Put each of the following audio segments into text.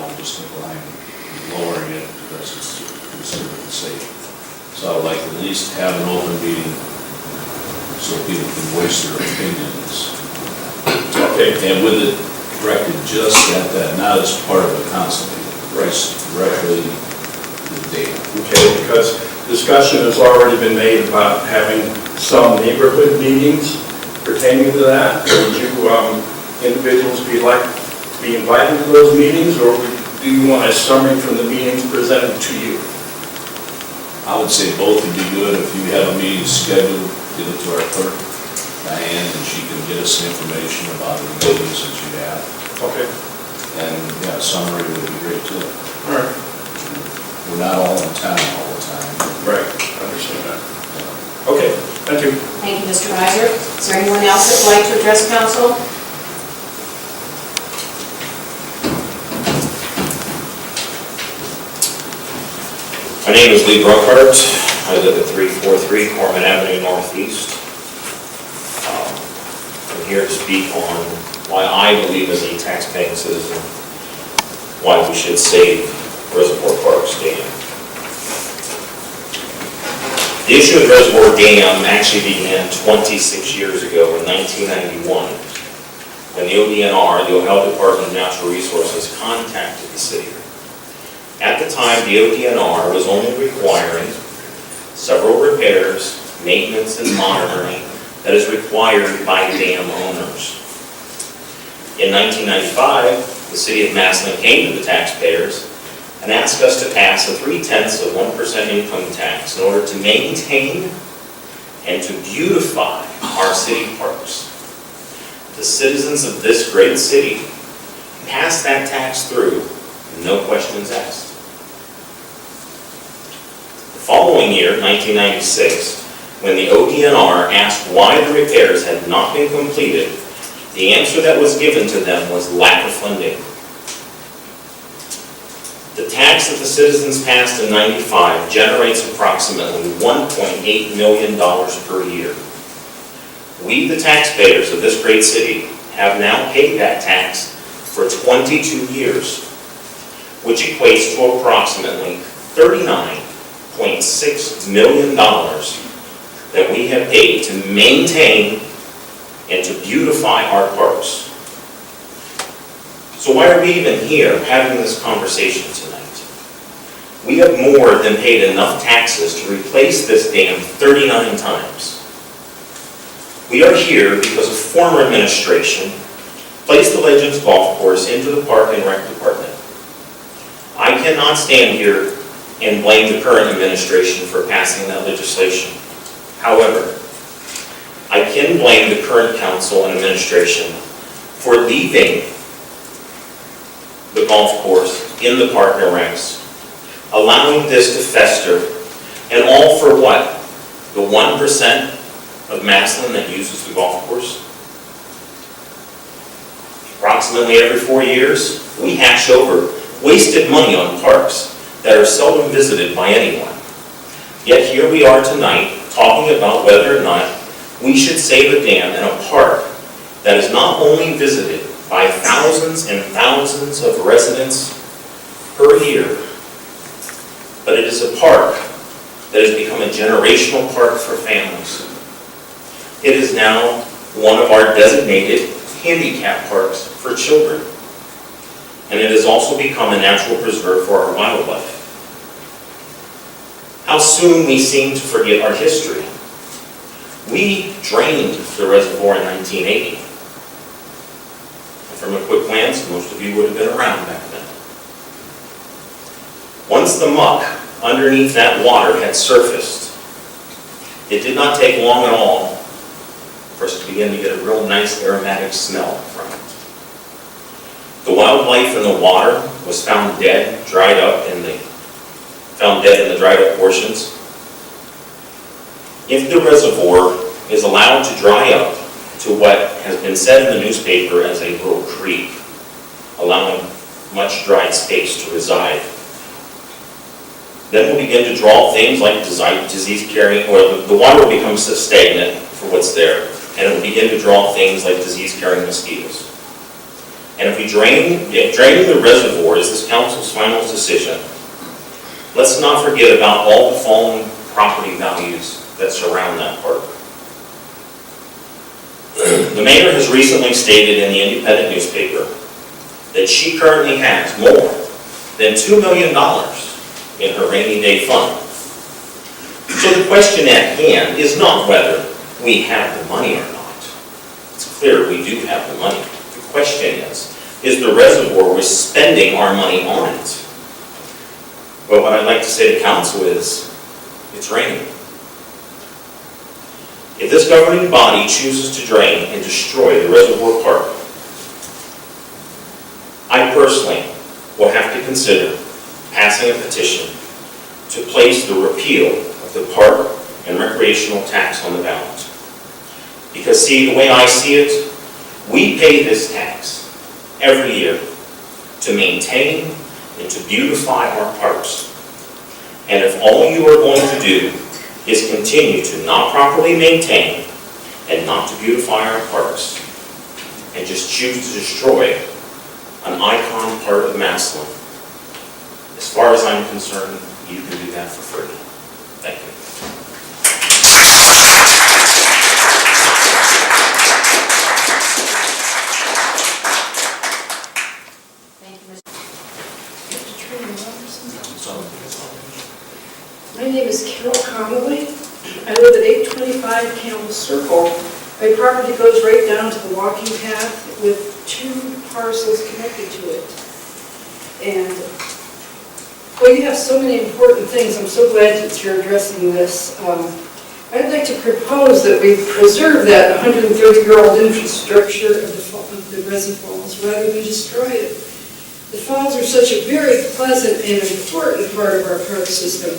now we're just applying, lowering it because it's considered safe. So I'd like to at least have an open meeting so people can voice their opinions. Okay. And with it directed just at that, not as part of a council meeting, just directly to the data. Okay, because discussion has already been made about having some neighborhood meetings pertaining to that. Would you individuals be invited to those meetings, or do you want a summary from the meetings presented to you? I would say both would be good. If you have a meeting scheduled, get it to our clerk, Diane, and she can get us information about the meetings that you have. Okay. And yeah, a summary would be great too. All right. We're not all in town all the time. Right, I understand that. Okay, thank you. Thank you, Mr. Reiser. Is there anyone else that would like to address council? My name is Lee Brookhart. I live at 343 Corman Avenue Northeast. I'm here to speak on why I believe as a tax-paying citizen, why we should save Reservoir Parks Dam. The issue of Reservoir Dam actually began 26 years ago in 1991 when the ODNR, the Ohio Department of Natural Resources, contacted the city. At the time, the ODNR was only requiring several repairs, maintenance, and monitoring that is required by dam owners. In 1995, the city of Massillon came to the taxpayers and asked us to pass a 0.3% income tax in order to maintain and to beautify our city parks. The citizens of this great city passed that tax through, no questions asked. The following year, 1996, when the ODNR asked why the repairs had not been completed, the answer that was given to them was lack of funding. The tax that the citizens passed in 95 generates approximately $1.8 million per year. We, the taxpayers of this great city, have now paid that tax for 22 years, which equates to approximately $39.6 million that we have paid to maintain and to beautify our parks. So why are we even here having this conversation tonight? We have more than paid enough taxes to replace this dam 39 times. We are here because a former administration placed the Legends Golf Course into the Park and Rec Department. I cannot stand here and blame the current administration for passing that legislation. However, I can blame the current council and administration for leaving the golf course in the Park and Recs, allowing this to fester, and all for what? The 1% of Massillon that uses the golf course? Approximately every 4 years, we hash over wasted money on parks that are seldom visited by anyone. Yet here we are tonight talking about whether or not we should save a dam in a park that is not only visited by thousands and thousands of residents per year, but it is a park that has become a generational park for families. It is now one of our designated handicap parks for children, and it has also become a natural preserve for our wildlife. How soon we seem to forget our history. We drained the reservoir in 1980. And from a quick glance, most of you would have been around back then. Once the muck underneath that water had surfaced, it did not take long at all for us to begin to get a real nice aromatic smell from it. The wildlife in the water was found dead, dried up in the dried up portions. If the reservoir is allowed to dry up to what has been said in the newspaper as a little creek, allowing much dried space to reside, then we'll begin to draw things like disease-carrying, or the water will become stagnant for what's there, and it will begin to draw things like disease-carrying mosquitoes. And if draining the reservoir is this council's final decision, let's not forget about all the fallen property values that surround that park. The mayor has recently stated in the Independent newspaper that she currently has more than $2 million in her rainy day fund. So the question at hand is not whether we have the money or not. It's clear we do have the money. The question is the reservoir, we're spending our money on it. But what I'd like to say to council is, it's raining. If this governing body chooses to drain and destroy the reservoir park, I personally will have to consider passing a petition to place the repeal of the park and recreational tax on the ballot. Because see, the way I see it, we pay this tax every year to maintain and to beautify our parks. And if all you are going to do is continue to not properly maintain and not to beautify our parks, and just choose to destroy an icon part of Massillon, as far as I'm concerned, you can do that for free. Thank you. Thank you, Mr. My name is Carol Connolly. I live at 825 Campbell Circle. My property goes right down to the walking path with 2 parcels connected to it. And, well, you have so many important things. I'm so glad that you're addressing this. I'd like to propose that we preserve that 130-year-old infrastructure of the Rezzy Falls rather than destroy it. The falls are such a very pleasant and important part of our park system.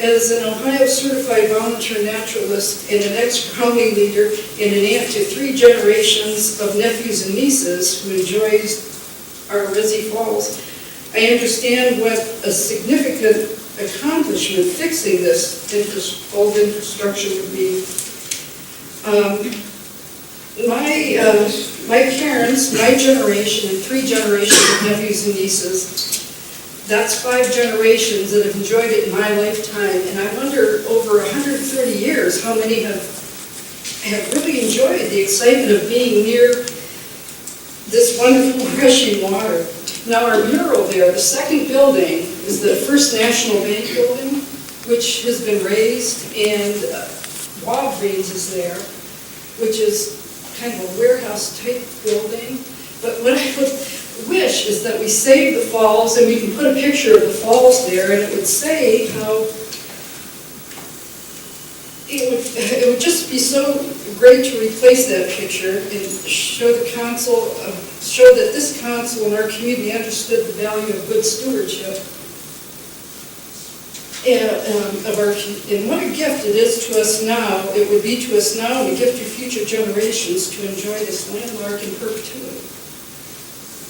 As an Ohio certified volunteer naturalist and an ex-county leader and an aunt to 3 generations of nephews and nieces who enjoys our Rezzy Falls, I understand what a significant accomplishment fixing this old infrastructure would be. My parents, my generation, and 3 generations of nephews and nieces, that's 5 generations that have enjoyed it in my lifetime, and I wonder, over 130 years, how many have really enjoyed the excitement of being near this wonderful rushing water. Now our mural there, the second building, is the First National Bank building, which has been raised, and Walgreens is there, which is kind of a warehouse-type building. But what I would wish is that we save the falls, and we can put a picture of the falls there, and it would say how it would just be so great to replace that picture and show the council, show that this council and our community understood the value of good stewardship. And what a gift it is to us now, it would be to us now, and a gift to future generations to enjoy this landmark in perpetuity.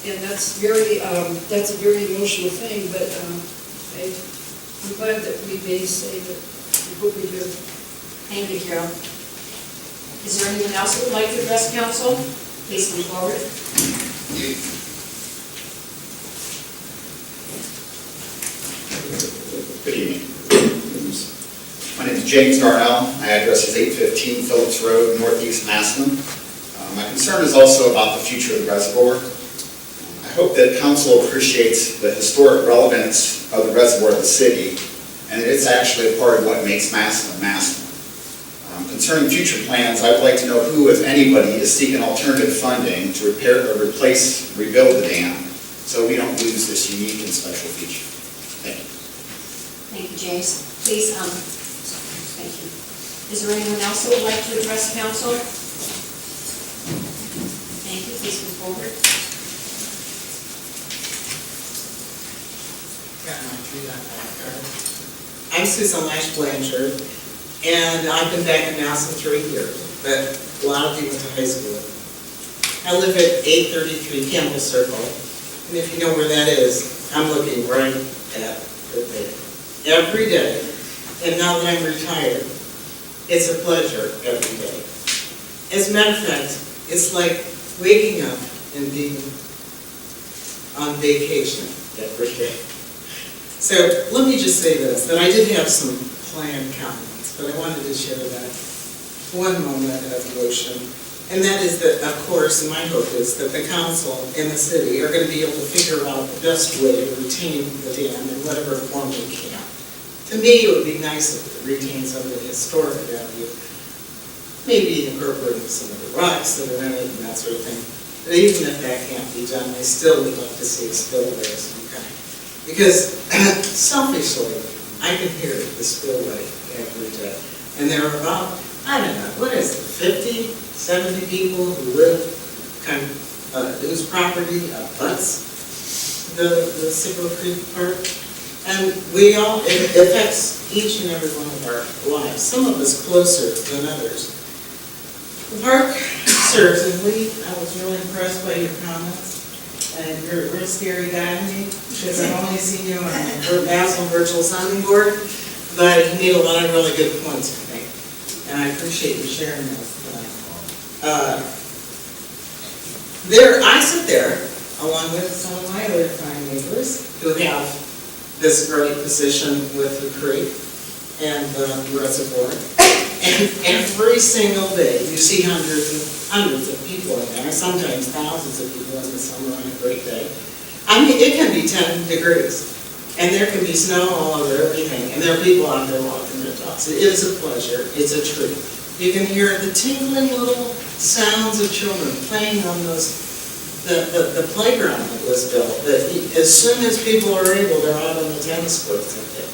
And that's a very emotional thing, but I'm glad that we may save it. I hope we do. Thank you, Carol. Is there anyone else that would like to address council? Please come forward. Good evening. My name is James Darnell. My address is 815 Phillips Road, Northeast Massillon. My concern is also about the future of the reservoir. I hope that council appreciates the historic relevance of the reservoir of the city, and that it's actually a part of what makes Massillon Massillon. Concerning future plans, I would like to know who, if anybody, is seeking alternative funding to repair or replace, rebuild the dam, so we don't lose this unique and special feature. Thank you. Thank you, James. Please, thank you. Is there anyone else that would like to address council? Thank you. Please come forward. I'm Susan Lash Blanchard, and I've been back in Massillon 3 years, but a lot of you went to high school. I live at 833 Campbell Circle, and if you know where that is, I'm looking right at the thing every day. And now that I'm retired, it's a pleasure every day. As a matter of fact, it's like waking up and being on vacation every day. So let me just say this, that I did have some planned comments, but I wanted to share that one moment of emotion. And that is that, of course, and my hope is that the council and the city are going to be able to figure out the best way to retain the dam in whatever form we can. To me, it would be nice if it retained some of the historic value, maybe incorporating some of the rocks that are in it and that sort of thing. But even if that can't be done, I still would love to see a spillway of some kind. Because selfishly, I can hear the spillway every day. And there are about, I don't know, what is it, 50, 70 people who live, whose property abuts the Sickle Creek Park. And it affects each and every one of our lives, some of us closer than others. The park serves, and I was really impressed by your comments. And you're a real scary guy to me, because I've only seen you on the National Virtual Sounding Board, but you made a lot of really good points, I think. And I appreciate you sharing those tonight. I sit there, along with some of my other fine neighbors, who have this great position with the creek and the reservoir. And every single day, you see hundreds of people in there, sometimes thousands of people in the summer on a great day. I mean, it can be 10 degrees, and there can be snow all over everything, and there are people out there walking their dogs. It is a pleasure, it's a treat. You can hear the tinkling little sounds of children playing on the playground that was built, that as soon as people are able, they're out on the tennis courts up there.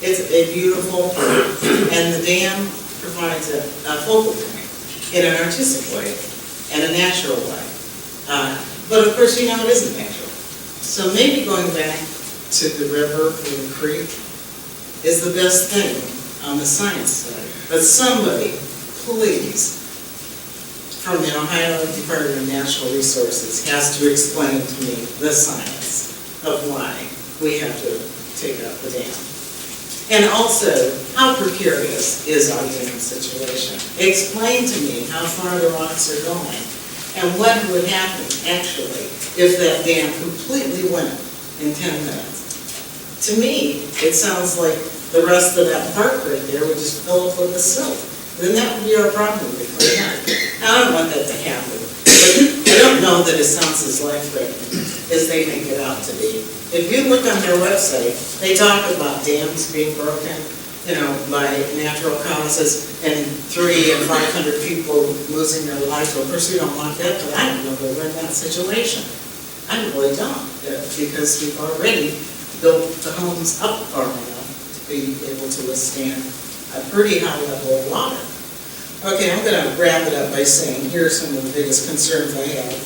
It's a beautiful park, and the dam provides a focal point in an artistic way and a natural way. But of course, it isn't natural. So maybe going back to the river or the creek is the best thing on the science side. But somebody, please, from the Ohio Department of Natural Resources has to explain to me the science of why we have to take out the dam. And also, how precarious is our dam situation? Explain to me how far the rocks are going and what would happen, actually, if that dam completely went in 10 minutes. To me, it sounds like the rest of that park right there would just fill up with the silt. Then that would be our problem to clean up. I don't want that to happen. But I don't know that it sounds as life-threatening as they make it out to be. If you look on their website, they talk about dams being broken, by natural causes, and 300 and 500 people losing their lives. Well, of course, we don't want that, but I don't know that we're in that situation. I really don't, because we've already built the homes up far enough to be able to withstand a pretty high level of water. Okay, I'm going to wrap it up by saying here are some of the biggest concerns I have.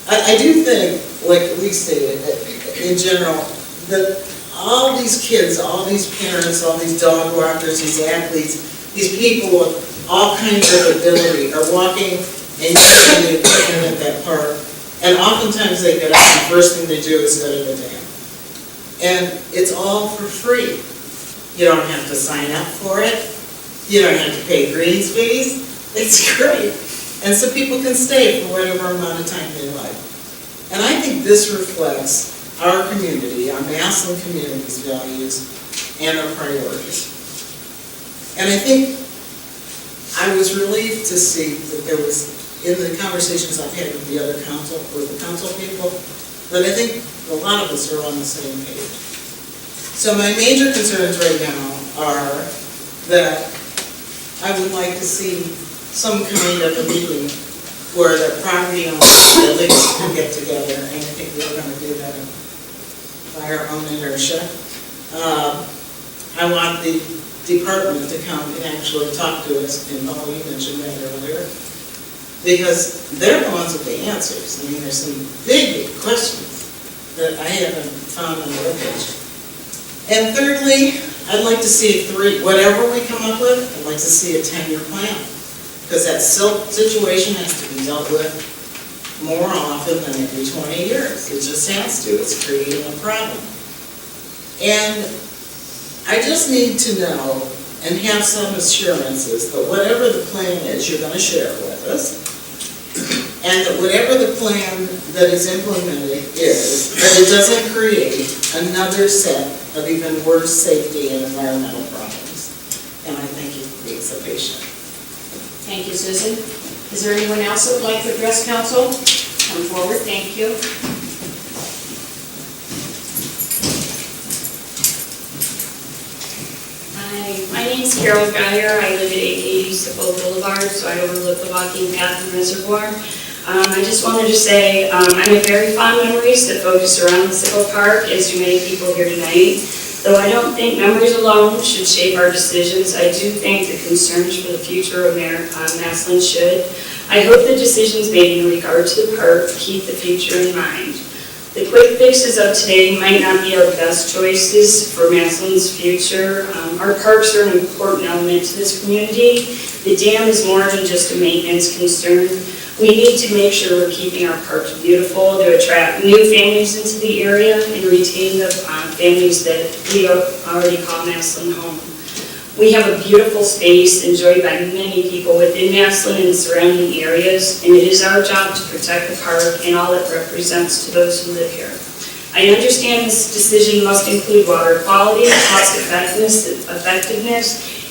I do think, like we stated, in general, that all these kids, all these parents, all these dog walkers, these athletes, these people with all kinds of ability are walking and using the equipment at that park, and oftentimes they get up and the first thing they do is go to the dam. And it's all for free. You don't have to sign up for it. You don't have to pay greens fees. It's great. And so people can stay for whatever amount of time they like. And I think this reflects our community, our Massillon community's values and our priorities. And I think I was relieved to see that there was, in the conversations I've had with the other council people, that I think a lot of us are on the same page. So my major concerns right now are that I would like to see some kind of a meeting where the property owners at least can get together, and I think we're going to do that by our own inertia. I want the department to come and actually talk to us, and Paul, you mentioned that earlier, because they're the ones with the answers. I mean, there's some big questions that I haven't found on the webpage. And thirdly, I'd like to see whatever we come up with, I'd like to see a 10-year plan. Because that silt situation has to be dealt with more often than every 20 years. It just has to. It's creating a problem. And I just need to know and have some assurances that whatever the plan is, you're going to share it with us. and that whatever the plan that is implemented is, that it doesn't create another set of even worse safety and environmental problems. And I thank you for being so patient. Thank you, Susan. Is there anyone else that would like to address council? Come forward, thank you. Hi, my name's Carol Geyer. I live at 880 Sickle Boulevard, so I overlook the walking path and reservoir. I just wanted to say I have very fond memories that focus around the Sickle Park, as do many people here tonight. Though I don't think memories alone should shape our decisions, I do think the concerns for the future of Massillon should. I hope the decisions made in regard to the park keep the future in mind. The quick fixes of today might not be our best choices for Massillon's future. Our parks are an important element to this community. The dam is more than just a maintenance concern. We need to make sure we're keeping our parks beautiful to attract new families into the area and retain the families that we already call Massillon home. We have a beautiful space enjoyed by many people within Massillon and the surrounding areas, and it is our job to protect the park and all it represents to those who live here. I understand this decision must include water quality, cost effectiveness,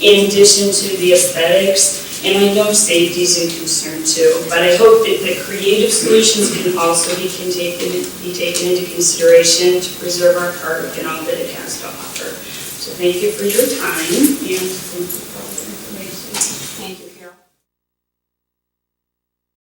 in addition to the aesthetics, and I know safety is a concern too, but I hope that the creative solutions can also be taken into consideration to preserve our park and all that it has to offer. So thank you for your time, and thank you.